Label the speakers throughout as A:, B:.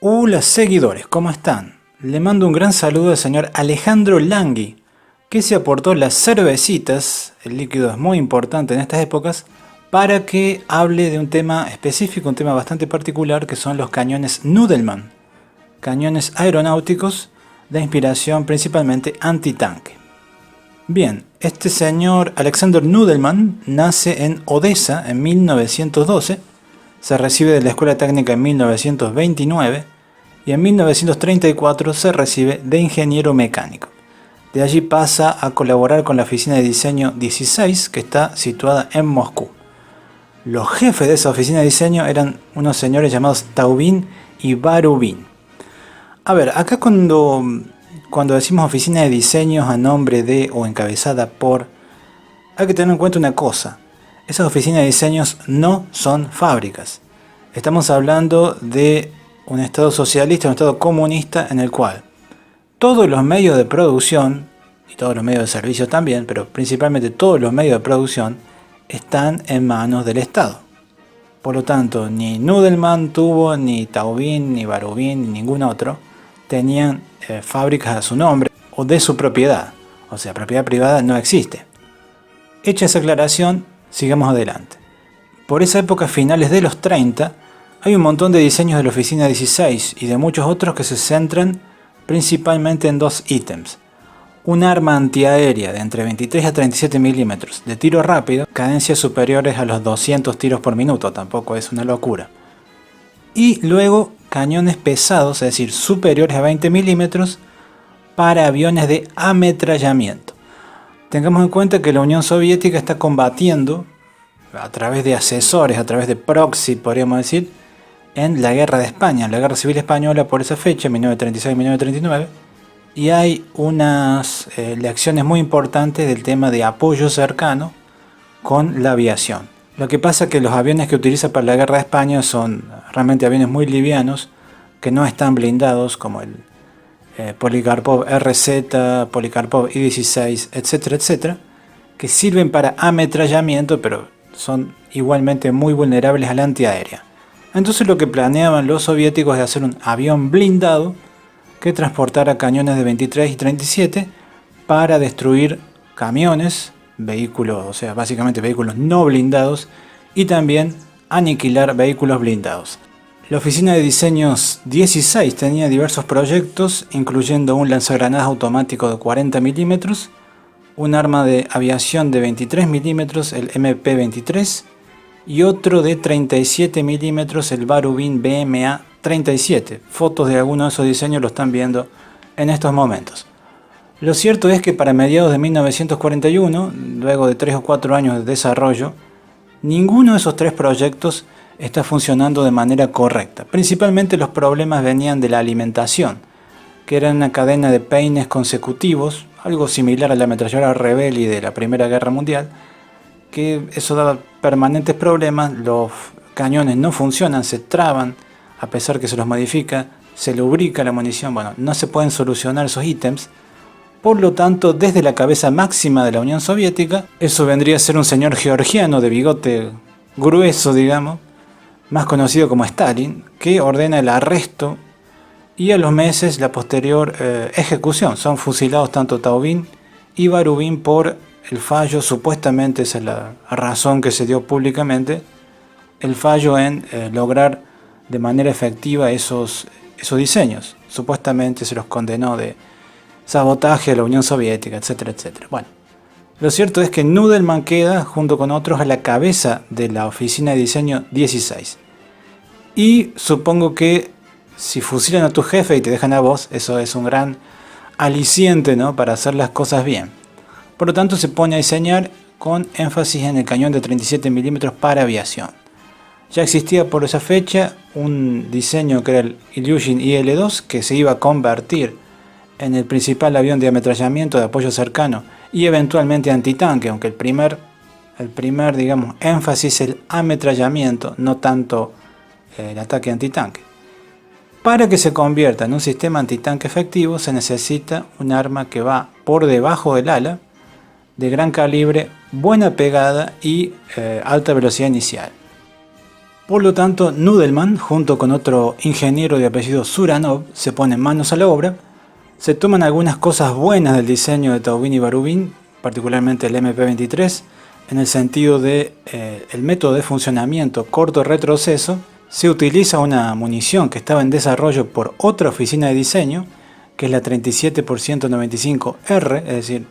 A: Hola seguidores, ¿cómo están? Le mando un gran saludo al señor Alejandro Langui, que se aportó las cervecitas, el líquido es muy importante en estas épocas, para que hable de un tema específico, un tema bastante particular, que son los cañones Nudelman, cañones aeronáuticos de inspiración principalmente antitanque. Bien, este señor Alexander Nudelman nace en Odessa en 1912, se recibe de la Escuela Técnica en 1929 y en 1934 se recibe de ingeniero mecánico. De allí pasa a colaborar con la oficina de diseño 16 que está situada en Moscú. Los jefes de esa oficina de diseño eran unos señores llamados Taubin y Barubin. A ver, acá cuando decimos oficina de diseños a nombre de o encabezada por, hay que tener en cuenta una cosa. Esas oficinas de diseños no son fábricas. Estamos hablando de un estado socialista, un estado comunista en el cual todos los medios de producción, y todos los medios de servicio también, pero principalmente todos los medios de producción, están en manos del Estado. Por lo tanto, ni Nudelman tuvo, ni Taubin, ni Barubin, ni ningún otro, tenían fábricas a su nombre o de su propiedad. O sea, propiedad privada no existe. Hecha esa aclaración, sigamos adelante. Por esa época, finales de los 30, hay un montón de diseños de la oficina 16 y de muchos otros que se centran principalmente en dos ítems. Un arma antiaérea de entre 23 a 37 milímetros de tiro rápido, cadencias superiores a los 200 tiros por minuto, tampoco es una locura. Y luego cañones pesados, es decir, superiores a 20 milímetros para aviones de ametrallamiento. Tengamos en cuenta que la Unión Soviética está combatiendo a través de asesores, a través de proxy, podríamos decir, en la guerra de España, la guerra civil española por esa fecha, 1936-1939, y hay unas lecciones muy importantes del tema de apoyo cercano con la aviación. Lo que pasa es que los aviones que utiliza para la guerra de España son realmente aviones muy livianos, que no están blindados, como el Polikarpov RZ, Polikarpov I-16, etcétera, etcétera, que sirven para ametrallamiento, pero son igualmente muy vulnerables a la antiaérea. Entonces lo que planeaban los soviéticos es hacer un avión blindado que transportara cañones de 23 y 37 para destruir camiones, vehículos, o sea, básicamente vehículos no blindados, y también aniquilar vehículos blindados. La oficina de diseños 16 tenía diversos proyectos, incluyendo un lanzagranadas automático de 40 milímetros, un arma de aviación de 23 milímetros, el MP-23, y otro de 37 milímetros, el Barubin BMA-37. Fotos de algunos de esos diseños lo están viendo en estos momentos. Lo cierto es que para mediados de 1941, luego de 3 o 4 años de desarrollo, ninguno de esos tres proyectos está funcionando de manera correcta. Principalmente los problemas venían de la alimentación, que era una cadena de peines consecutivos, algo similar a la ametralladora Rebelli de la Primera Guerra Mundial, que eso daba permanentes problemas, los cañones no funcionan, se traban a pesar que se los modifica, se lubrica la munición, bueno, no se pueden solucionar esos ítems. Por lo tanto, desde la cabeza máxima de la Unión Soviética, eso vendría a ser un señor georgiano de bigote grueso, digamos, más conocido como Stalin, que ordena el arresto y a los meses la posterior ejecución. Son fusilados tanto Taubin y Barubin por el fallo, supuestamente esa es la razón que se dio públicamente, el fallo en lograr de manera efectiva esos diseños. Supuestamente se los condenó de sabotaje a la Unión Soviética, etcétera, etcétera. Bueno, lo cierto es que Nudelman queda, junto con otros, a la cabeza de la oficina de diseño 16. Y supongo que si fusilan a tu jefe y te dejan a vos, eso es un gran aliciente, ¿no?, para hacer las cosas bien. Por lo tanto, se pone a diseñar con énfasis en el cañón de 37 milímetros para aviación. Ya existía por esa fecha un diseño que era el Ilyushin IL-2, que se iba a convertir en el principal avión de ametrallamiento de apoyo cercano y eventualmente antitanque, aunque el primer digamos, énfasis es el ametrallamiento, no tanto el ataque antitanque. Para que se convierta en un sistema antitanque efectivo se necesita un arma que va por debajo del ala, de gran calibre, buena pegada y alta velocidad inicial. Por lo tanto, Nudelman, junto con otro ingeniero de apellido Suranov, se ponen manos a la obra, se toman algunas cosas buenas del diseño de Taubin y Barubin, particularmente el MP23, en el sentido de el método de funcionamiento corto retroceso. Se utiliza una munición que estaba en desarrollo por otra oficina de diseño, que es la 37x195R, es decir,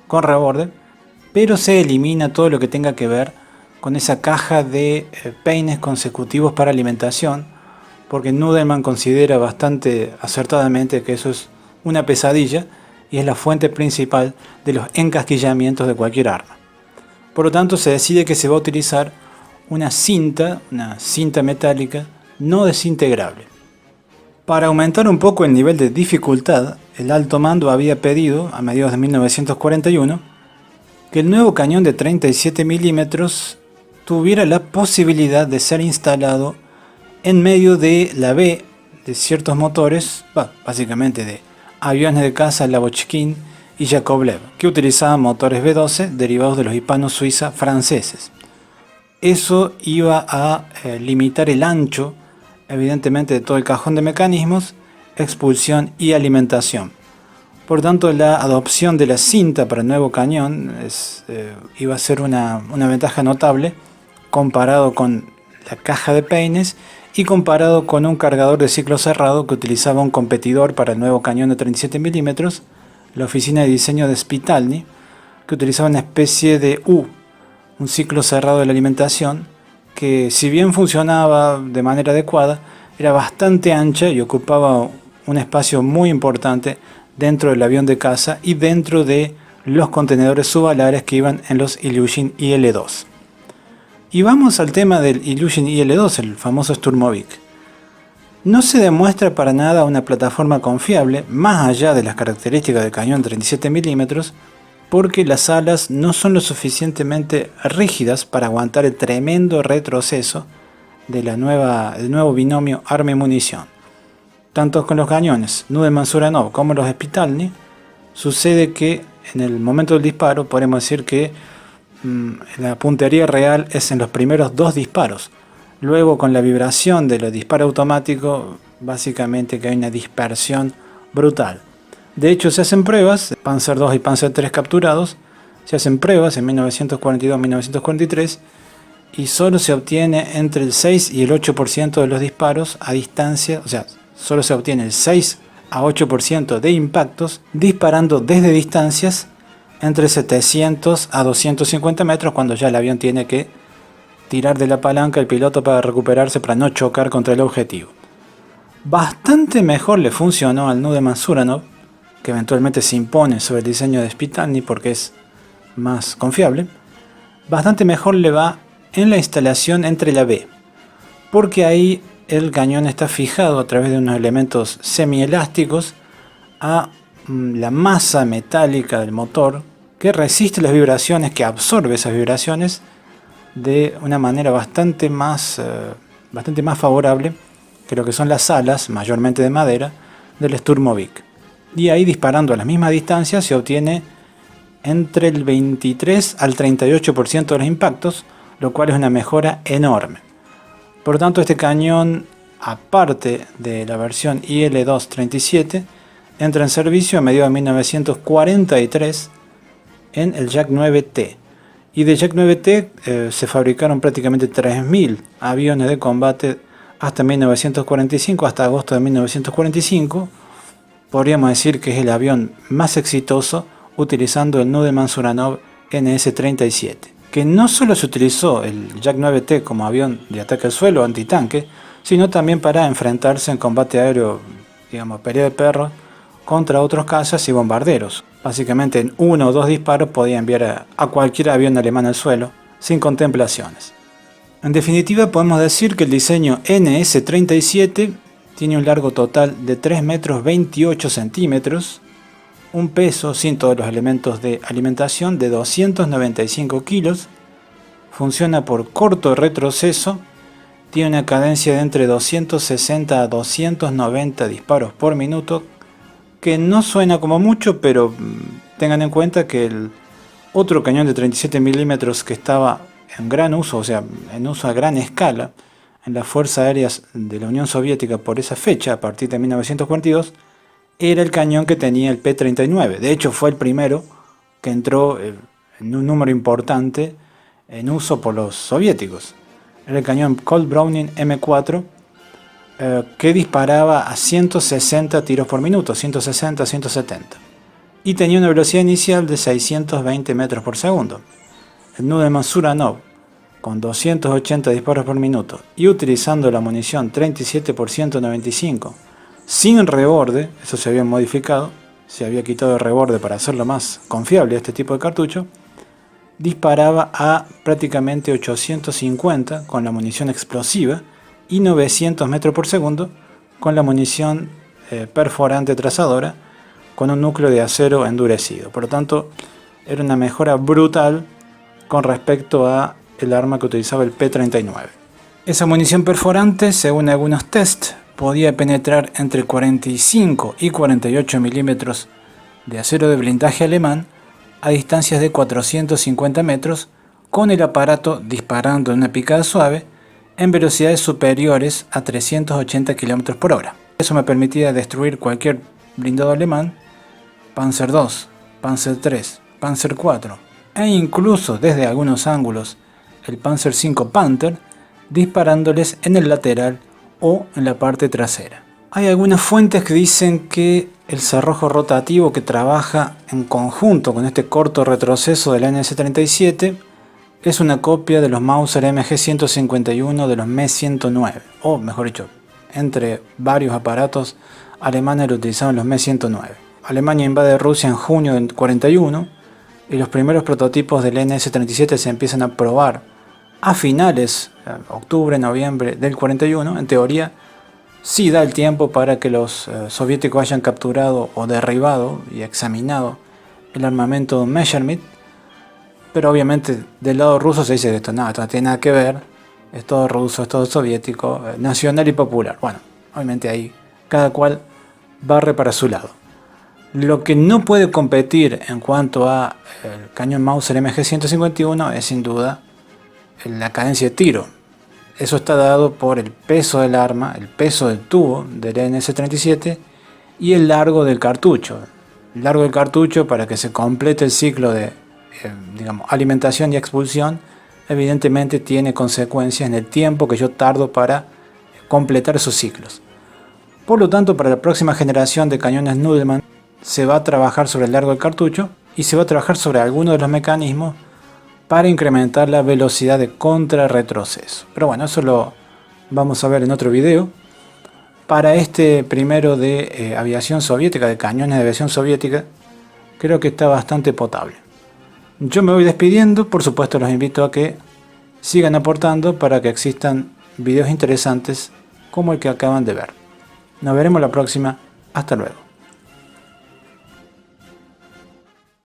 A: con reborde, pero se elimina todo lo que tenga que ver con esa caja de peines consecutivos para alimentación, porque Nudelman considera bastante acertadamente que eso es una pesadilla y es la fuente principal de los encasquillamientos de cualquier arma. Por lo tanto, se decide que se va a utilizar una cinta metálica no desintegrable. Para aumentar un poco el nivel de dificultad, el alto mando había pedido, a mediados de 1941, que el nuevo cañón de 37 milímetros tuviera la posibilidad de ser instalado en medio de la B de ciertos motores, básicamente de aviones de caza Lavochkin y Yakovlev, que utilizaban motores B-12 derivados de los hispano-suiza franceses. Eso iba a limitar el ancho, evidentemente, de todo el cajón de mecanismos, expulsión y alimentación. Por tanto, la adopción de la cinta para el nuevo cañón iba a ser una ventaja notable comparado con la caja de peines y comparado con un cargador de ciclo cerrado que utilizaba un competidor para el nuevo cañón de 37 milímetros, la oficina de diseño de Spitalny, que utilizaba una especie de un ciclo cerrado de la alimentación, que si bien funcionaba de manera adecuada, era bastante ancha y ocupaba un espacio muy importante dentro del avión de caza y dentro de los contenedores subalares que iban en los Ilyushin IL-2. Y vamos al tema del Ilyushin IL-2, el famoso Sturmovik. No se demuestra para nada una plataforma confiable, más allá de las características del cañón 37 milímetros, porque las alas no son lo suficientemente rígidas para aguantar el tremendo retroceso del nuevo binomio arma-munición. Tanto con los cañones Nudelman-Suranov como los Spitalny, sucede que en el momento del disparo podemos decir que la puntería real es en los primeros dos disparos. Luego, con la vibración de los disparos automáticos, básicamente que hay una dispersión brutal. De hecho, se hacen pruebas, Panzer II y Panzer III capturados, se hacen pruebas en 1942-1943 y solo se obtiene entre el 6 y el 8% de los disparos a distancia, o sea, solo se obtiene el 6 a 8% de impactos disparando desde distancias entre 700 a 250 metros, cuando ya el avión tiene que tirar de la palanca el piloto para recuperarse para no chocar contra el objetivo. Bastante mejor le funcionó al Nudelman-Suranov, que eventualmente se impone sobre el diseño de Spitalny porque es más confiable. Bastante mejor le va en la instalación entre la B, porque ahí el cañón está fijado a través de unos elementos semielásticos a la masa metálica del motor, que resiste las vibraciones, que absorbe esas vibraciones de una manera bastante más favorable que lo que son las alas, mayormente de madera, del Sturmovik. Y ahí, disparando a las mismas distancias, se obtiene entre el 23 al 38% de los impactos, lo cual es una mejora enorme. Por lo tanto, este cañón, aparte de la versión IL-2-37, entra en servicio a mediados de 1943 en el Yak 9T. Y de Yak 9T se fabricaron prácticamente 3.000 aviones de combate hasta 1945, hasta agosto de 1945. Podríamos decir que es el avión más exitoso utilizando el Nudelman-Suranov NS-37, que no solo se utilizó el Yak 9T como avión de ataque al suelo antitanque, sino también para enfrentarse en combate aéreo, digamos, pelea de perro, contra otros cazas y bombarderos. Básicamente en uno o dos disparos podía enviar a cualquier avión alemán al suelo, sin contemplaciones. En definitiva, podemos decir que el diseño NS-37 tiene un largo total de 3 metros 28 centímetros, un peso sin todos los elementos de alimentación de 295 kilos, funciona por corto retroceso, tiene una cadencia de entre 260 a 290 disparos por minuto, que no suena como mucho, pero tengan en cuenta que el otro cañón de 37 milímetros que estaba en gran uso, o sea, en uso a gran escala, en las fuerzas aéreas de la Unión Soviética por esa fecha, a partir de 1942, era el cañón que tenía el P-39. De hecho, fue el primero que entró en un número importante en uso por los soviéticos. Era el cañón Colt Browning M4, que disparaba a 160 tiros por minuto, 160 a 170. Y tenía una velocidad inicial de 620 metros por segundo. El Nudeman Suranov, con 280 disparos por minuto y utilizando la munición 37 por 195, sin reborde, eso se había modificado, se había quitado el reborde para hacerlo más confiable a este tipo de cartucho, disparaba a prácticamente 850 con la munición explosiva y 900 metros por segundo con la munición perforante trazadora con un núcleo de acero endurecido. Por lo tanto, era una mejora brutal con respecto a el arma que utilizaba el P-39. Esa munición perforante, según algunos tests, podía penetrar entre 45 y 48 milímetros de acero de blindaje alemán a distancias de 450 metros, con el aparato disparando en una picada suave en velocidades superiores a 380 km por hora. Eso me permitía destruir cualquier blindado alemán, Panzer II, Panzer III, Panzer IV e incluso desde algunos ángulos el Panzer V Panther, disparándoles en el lateral o en la parte trasera. Hay algunas fuentes que dicen que el cerrojo rotativo que trabaja en conjunto con este corto retroceso del NS-37 es una copia de los Mauser MG-151 de los Me-109, o mejor dicho, entre varios aparatos alemanes lo utilizaban los Me-109. Alemania invade Rusia en junio del 41 y los primeros prototipos del NS-37 se empiezan a probar a finales, octubre, noviembre del 41. En teoría, sí da el tiempo para que los soviéticos hayan capturado o derribado y examinado el armamento Messerschmitt, pero obviamente del lado ruso se dice que esto no tiene nada que ver, es todo ruso, es todo soviético, nacional y popular. Bueno, obviamente ahí cada cual barre para su lado. Lo que no puede competir en cuanto a el cañón Mauser MG-151 es sin duda la cadencia de tiro. Eso está dado por el peso del arma, el peso del tubo del NS-37 y el largo del cartucho. El largo del cartucho, para que se complete el ciclo de alimentación y expulsión, evidentemente tiene consecuencias en el tiempo que yo tardo para completar esos ciclos. Por lo tanto, para la próxima generación de cañones Nudeman se va a trabajar sobre el largo del cartucho y se va a trabajar sobre algunos de los mecanismos para incrementar la velocidad de contrarretroceso. Pero bueno, eso lo vamos a ver en otro video. Para este primero de aviación soviética, de cañones de aviación soviética, creo que está bastante potable. Yo me voy despidiendo, por supuesto los invito a que sigan aportando para que existan videos interesantes como el que acaban de ver. Nos veremos la próxima, hasta luego.